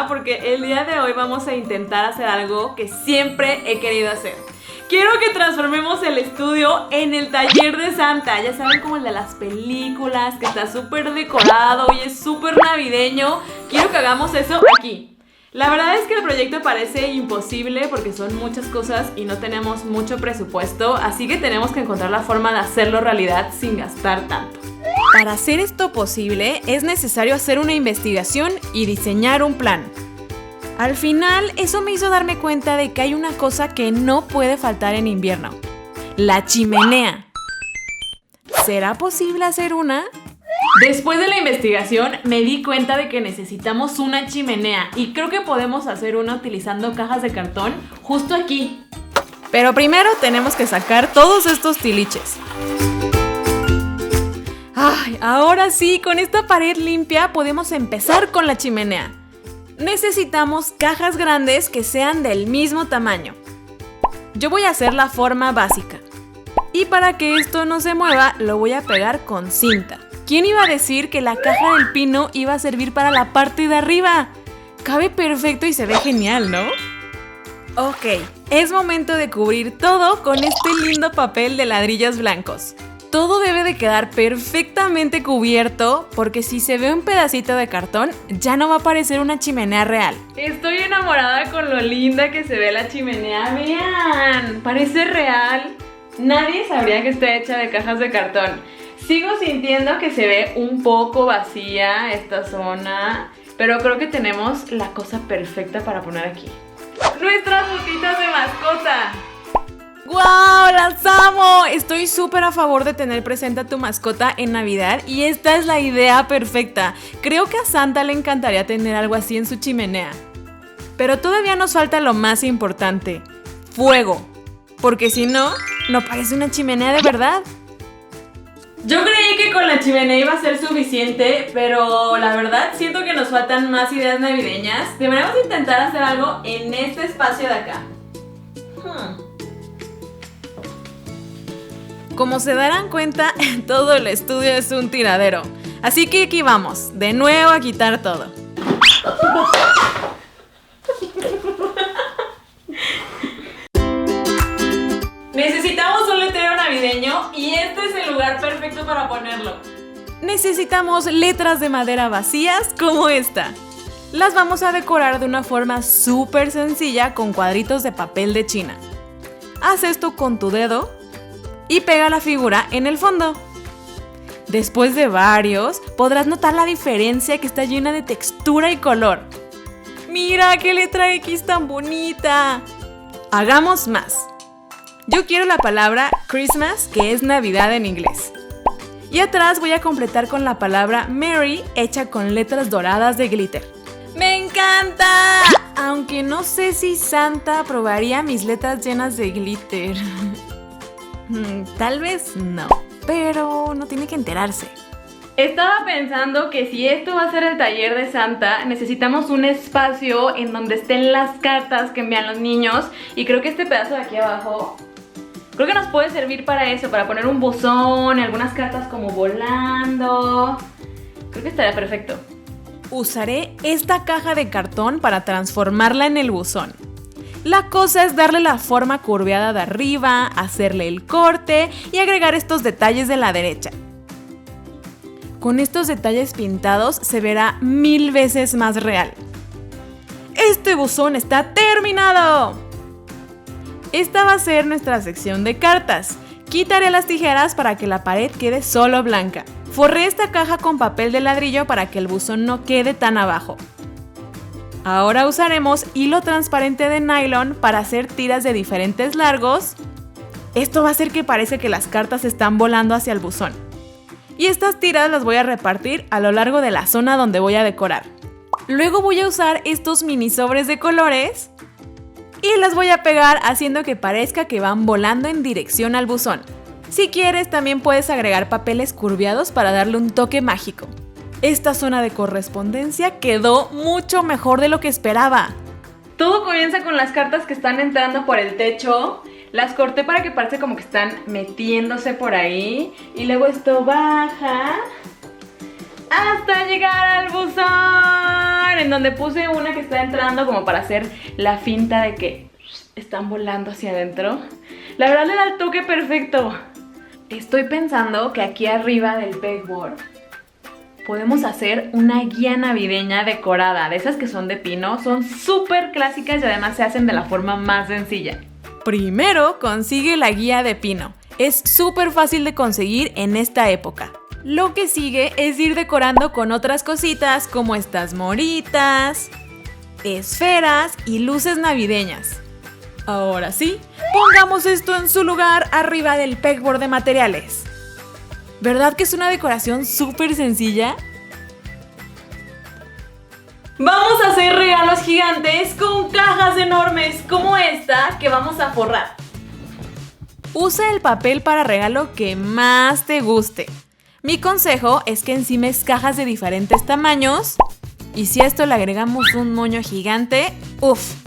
emocionada porque el día de hoy vamos a intentar hacer algo que siempre he querido hacer. Quiero que transformemos el estudio en el taller de Santa. Ya saben, como el de las películas, que está súper decorado y es súper navideño. Quiero que hagamos eso aquí. La verdad es que el proyecto parece imposible porque son muchas cosas y no tenemos mucho presupuesto, así que tenemos que encontrar la forma de hacerlo realidad sin gastar tanto. Para hacer esto posible, es necesario hacer una investigación y diseñar un plan. Al final, eso me hizo darme cuenta de que hay una cosa que no puede faltar en invierno: la chimenea. ¿Será posible hacer una? Después de la investigación, me di cuenta de que necesitamos una chimenea y creo que podemos hacer una utilizando cajas de cartón justo aquí. Pero primero tenemos que sacar todos estos tiliches. Ay, ahora sí, con esta pared limpia podemos empezar con la chimenea. Necesitamos cajas grandes que sean del mismo tamaño. Yo voy a hacer la forma básica. Y para que esto no se mueva, lo voy a pegar con cinta. ¿Quién iba a decir que la caja del pino iba a servir para la parte de arriba? Cabe perfecto y se ve genial, ¿no? Ok, es momento de cubrir todo con este lindo papel de ladrillos blancos. Todo debe de quedar perfectamente cubierto porque si se ve un pedacito de cartón ya no va a parecer una chimenea real. Estoy enamorada con lo linda que se ve la chimenea. Vean, parece real. Nadie sabría que está hecha de cajas de cartón. Sigo sintiendo que se ve un poco vacía esta zona, pero creo que tenemos la cosa perfecta para poner aquí. ¡Nuestras botitas de mascota! ¡Guau! ¡Las amo! Estoy súper a favor de tener presente a tu mascota en Navidad y esta es la idea perfecta. Creo que a Santa le encantaría tener algo así en su chimenea. Pero todavía nos falta lo más importante: fuego. Porque si no, no parece una chimenea de verdad. Yo creí que con la chimenea iba a ser suficiente, pero la verdad siento que nos faltan más ideas navideñas. Deberíamos intentar hacer algo en este espacio de acá. Como se darán cuenta, todo el estudio es un tiradero. Así que aquí vamos, de nuevo a quitar todo. Necesitamos un letrero navideño y este es el lugar perfecto para ponerlo. Necesitamos letras de madera vacías como esta. Las vamos a decorar de una forma súper sencilla con cuadritos de papel de China. Haz esto con tu dedo y pega la figura en el fondo. Después de varios, podrás notar la diferencia, que está llena de textura y color. ¡Mira qué letra X tan bonita! Hagamos más. Yo quiero la palabra Christmas, que es Navidad en inglés. Y atrás voy a completar con la palabra Merry, hecha con letras doradas de glitter. ¡Me encanta! Aunque no sé si Santa aprobaría mis letras llenas de glitter. Tal vez no, pero no tiene que enterarse. Estaba pensando que si esto va a ser el taller de Santa, necesitamos un espacio en donde estén las cartas que envían los niños. Y creo que este pedazo de aquí abajo, creo que nos puede servir para eso, para poner un buzón, algunas cartas como volando. Creo que estaría perfecto. Usaré esta caja de cartón para transformarla en el buzón. La cosa es darle la forma curveada de arriba, hacerle el corte y agregar estos detalles de la derecha. Con estos detalles pintados se verá 1000 veces más real. ¡Este buzón está terminado! Esta va a ser nuestra sección de cartas. Quitaré las tijeras para que la pared quede solo blanca. Forré esta caja con papel de ladrillo para que el buzón no quede tan abajo. Ahora usaremos hilo transparente de nylon para hacer tiras de diferentes largos. Esto va a hacer que parezca que las cartas están volando hacia el buzón. Y estas tiras las voy a repartir a lo largo de la zona donde voy a decorar. Luego voy a usar estos mini sobres de colores y las voy a pegar haciendo que parezca que van volando en dirección al buzón. Si quieres, también puedes agregar papeles curviados para darle un toque mágico. Esta zona de correspondencia quedó mucho mejor de lo que esperaba. Todo comienza con las cartas que están entrando por el techo. Las corté para que parezca como que están metiéndose por ahí. Y luego esto baja. hasta llegar al buzón, en donde puse una que está entrando como para hacer la finta de que están volando hacia adentro. La verdad le da el toque perfecto. Estoy pensando que aquí arriba del pegboard podemos hacer una guía navideña decorada, de esas que son de pino, son súper clásicas y además se hacen de la forma más sencilla. Primero consigue la guía de pino, es súper fácil de conseguir en esta época. Lo que sigue es ir decorando con otras cositas como estas moritas, esferas y luces navideñas. Ahora sí, pongamos esto en su lugar arriba del pegboard de materiales. ¿Verdad que es una decoración súper sencilla? Vamos a hacer regalos gigantes con cajas enormes como esta que vamos a forrar. Usa el papel para regalo que más te guste. Mi consejo es que encimes cajas de diferentes tamaños y si a esto le agregamos un moño gigante,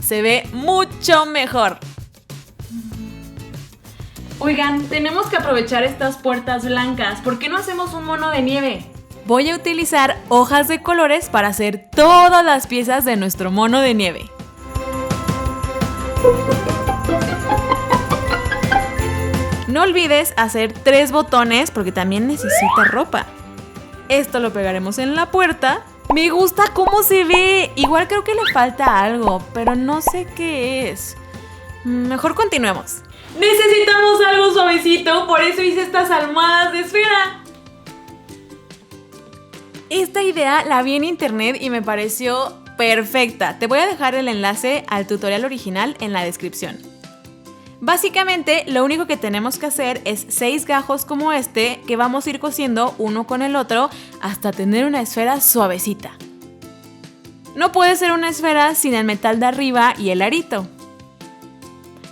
se ve mucho mejor. Oigan, tenemos que aprovechar estas puertas blancas. ¿Por qué no hacemos un mono de nieve? Voy a utilizar hojas de colores para hacer todas las piezas de nuestro mono de nieve. No olvides hacer 3 botones porque también necesita ropa. Esto lo pegaremos en la puerta. Me gusta cómo se ve. Igual creo que le falta algo, pero no sé qué es. Mejor continuemos. Necesitamos algo suavecito, por eso hice estas almohadas de esfera. Esta idea la vi en internet y me pareció perfecta. Te voy a dejar el enlace al tutorial original en la descripción. Básicamente, lo único que tenemos que hacer es 6 gajos como este que vamos a ir cosiendo uno con el otro hasta tener una esfera suavecita. No puede ser una esfera sin el metal de arriba y el arito.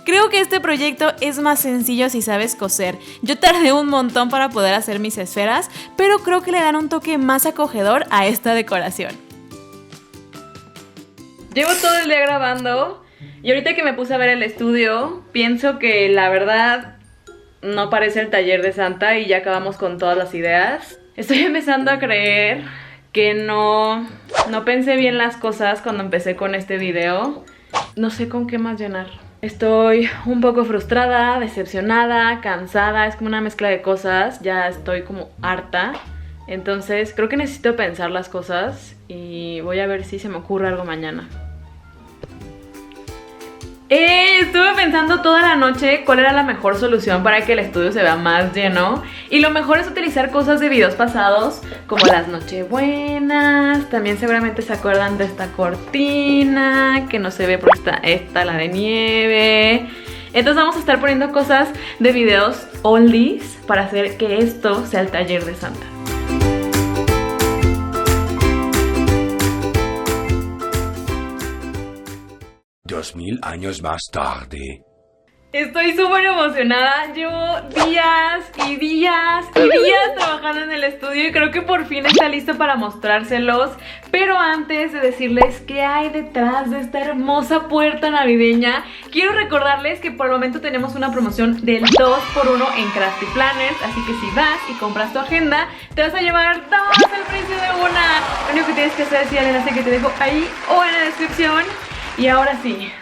Creo que este proyecto es más sencillo si sabes coser. Yo tardé un montón para poder hacer mis esferas, pero creo que le dan un toque más acogedor a esta decoración. Llevo todo el día grabando y ahorita que me puse a ver el estudio, pienso que la verdad no parece el taller de Santa y ya acabamos con todas las ideas. Estoy empezando a creer que no pensé bien las cosas cuando empecé con este video. No sé con qué más llenar. Estoy un poco frustrada, decepcionada, cansada, es como una mezcla de cosas, ya estoy como harta. Entonces creo que necesito pensar las cosas y voy a ver si se me ocurre algo mañana. Estuve pensando toda la noche cuál era la mejor solución para que el estudio se vea más lleno. Y lo mejor es utilizar cosas de videos pasados, como las nochebuenas. También seguramente se acuerdan de esta cortina, que no se ve porque está esta, la de nieve. Entonces vamos a estar poniendo cosas de videos oldies para hacer que esto sea el taller de Santa. Dos mil años más tarde. Estoy súper emocionada, llevo días y días y días trabajando en el estudio y creo que por fin está listo para mostrárselos. Pero antes de decirles qué hay detrás de esta hermosa puerta navideña, quiero recordarles que por el momento tenemos una promoción del 2x1 en Crafty Planners. Así que si vas y compras tu agenda, te vas a llevar 2 al precio de una. Lo único que tienes que hacer es ir al enlace que te dejo ahí o en la descripción. Y ahora sí,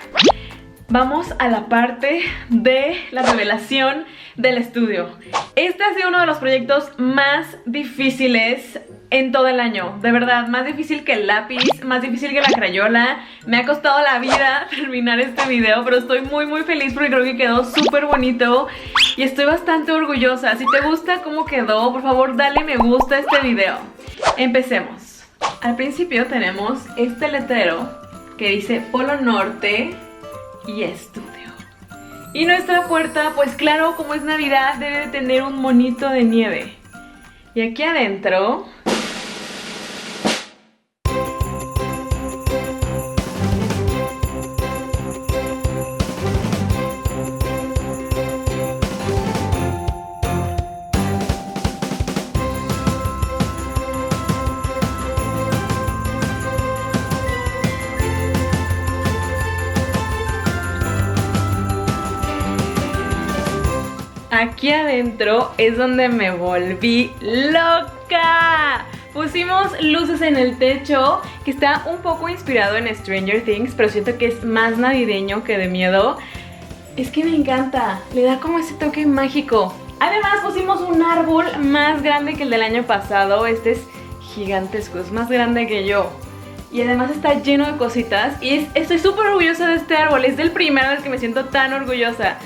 vamos a la parte de la revelación del estudio. Este ha sido uno de los proyectos más difíciles en todo el año. De verdad, más difícil que el lápiz, más difícil que la crayola. Me ha costado la vida terminar este video, pero estoy muy feliz porque creo que quedó súper bonito y estoy bastante orgullosa. Si te gusta cómo quedó, por favor dale me gusta a este video. Empecemos. Al principio tenemos este letrero que dice Polo Norte y Estudio. Y nuestra puerta, pues claro, como es Navidad, debe de tener un monito de nieve. Y aquí adentro aquí adentro es donde me volví loca, Pusimos luces en el techo, que está un poco inspirado en Stranger Things, pero siento que es más navideño que de miedo. Es que me encanta, le da como ese toque mágico. Además pusimos un árbol más grande que el del año pasado. Este es gigantesco, es más grande que yo. Y además está lleno de cositas. Y estoy súper orgullosa de este árbol, es del primero del que me siento tan orgullosa.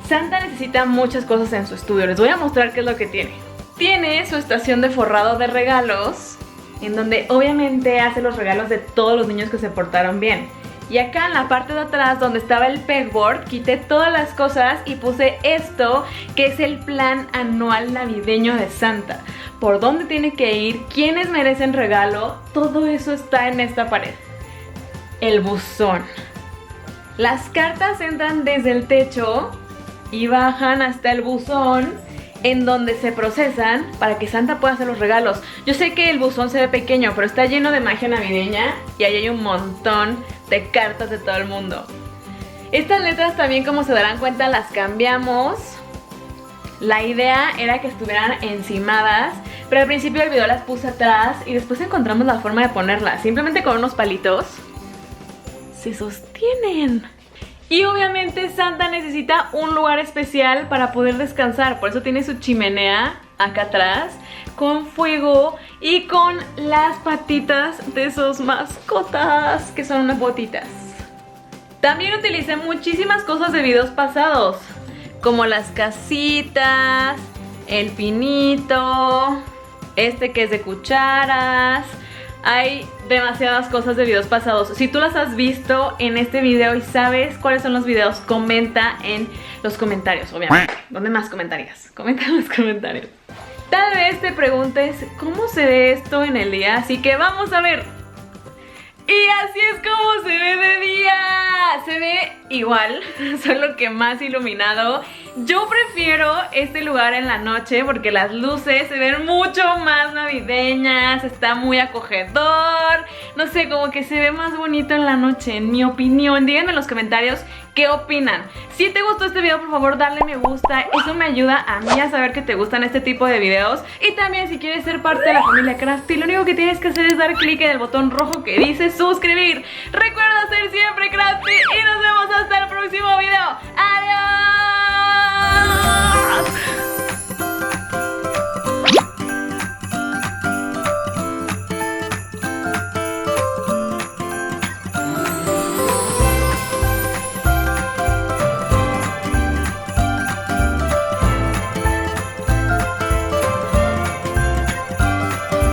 Santa necesita muchas cosas en su estudio, les voy a mostrar qué es lo que tiene. Tiene su estación de forrado de regalos, en donde obviamente hace los regalos de todos los niños que se portaron bien. Y acá en la parte de atrás, donde estaba el pegboard, quité todas las cosas y puse esto, que es el plan anual navideño de Santa. Por dónde tiene que ir, quiénes merecen regalo, todo eso está en esta pared. El buzón. Las cartas entran desde el techo y bajan hasta el buzón, en donde se procesan para que Santa pueda hacer los regalos. Yo sé que el buzón se ve pequeño, pero está lleno de magia navideña y ahí hay un montón de cartas de todo el mundo. Estas letras también, como se darán cuenta, las cambiamos. La idea era que estuvieran encimadas, pero al principio del video las puse atrás y después encontramos la forma de ponerlas. Simplemente con unos palitos se sostienen. Y obviamente Santa necesita un lugar especial para poder descansar. Por eso tiene su chimenea acá atrás, con fuego y con las patitas de sus mascotas, que son unas botitas. También utilicé muchísimas cosas de videos pasados, como las casitas, el pinito, este que es de cucharas. Hay demasiadas cosas de videos pasados. Si tú las has visto en este video y sabes cuáles son los videos, comenta en los comentarios, obviamente. ¿Dónde más comentarías? Comenta en los comentarios. Tal vez te preguntes cómo se ve esto en el día, así que vamos a ver. Y así es como se ve de día. Se ve igual, solo que más iluminado. Yo prefiero este lugar en la noche porque las luces se ven mucho más navideñas. Está muy acogedor. No sé, como que se ve más bonito en la noche, en mi opinión. Díganme en los comentarios qué opinan. Si te gustó este video, por favor dale me gusta. Eso me ayuda a mí a saber que te gustan este tipo de videos. Y también si quieres ser parte de la familia Crafty, lo único que tienes que hacer es dar clic en el botón rojo que dice suscribir. Recuerda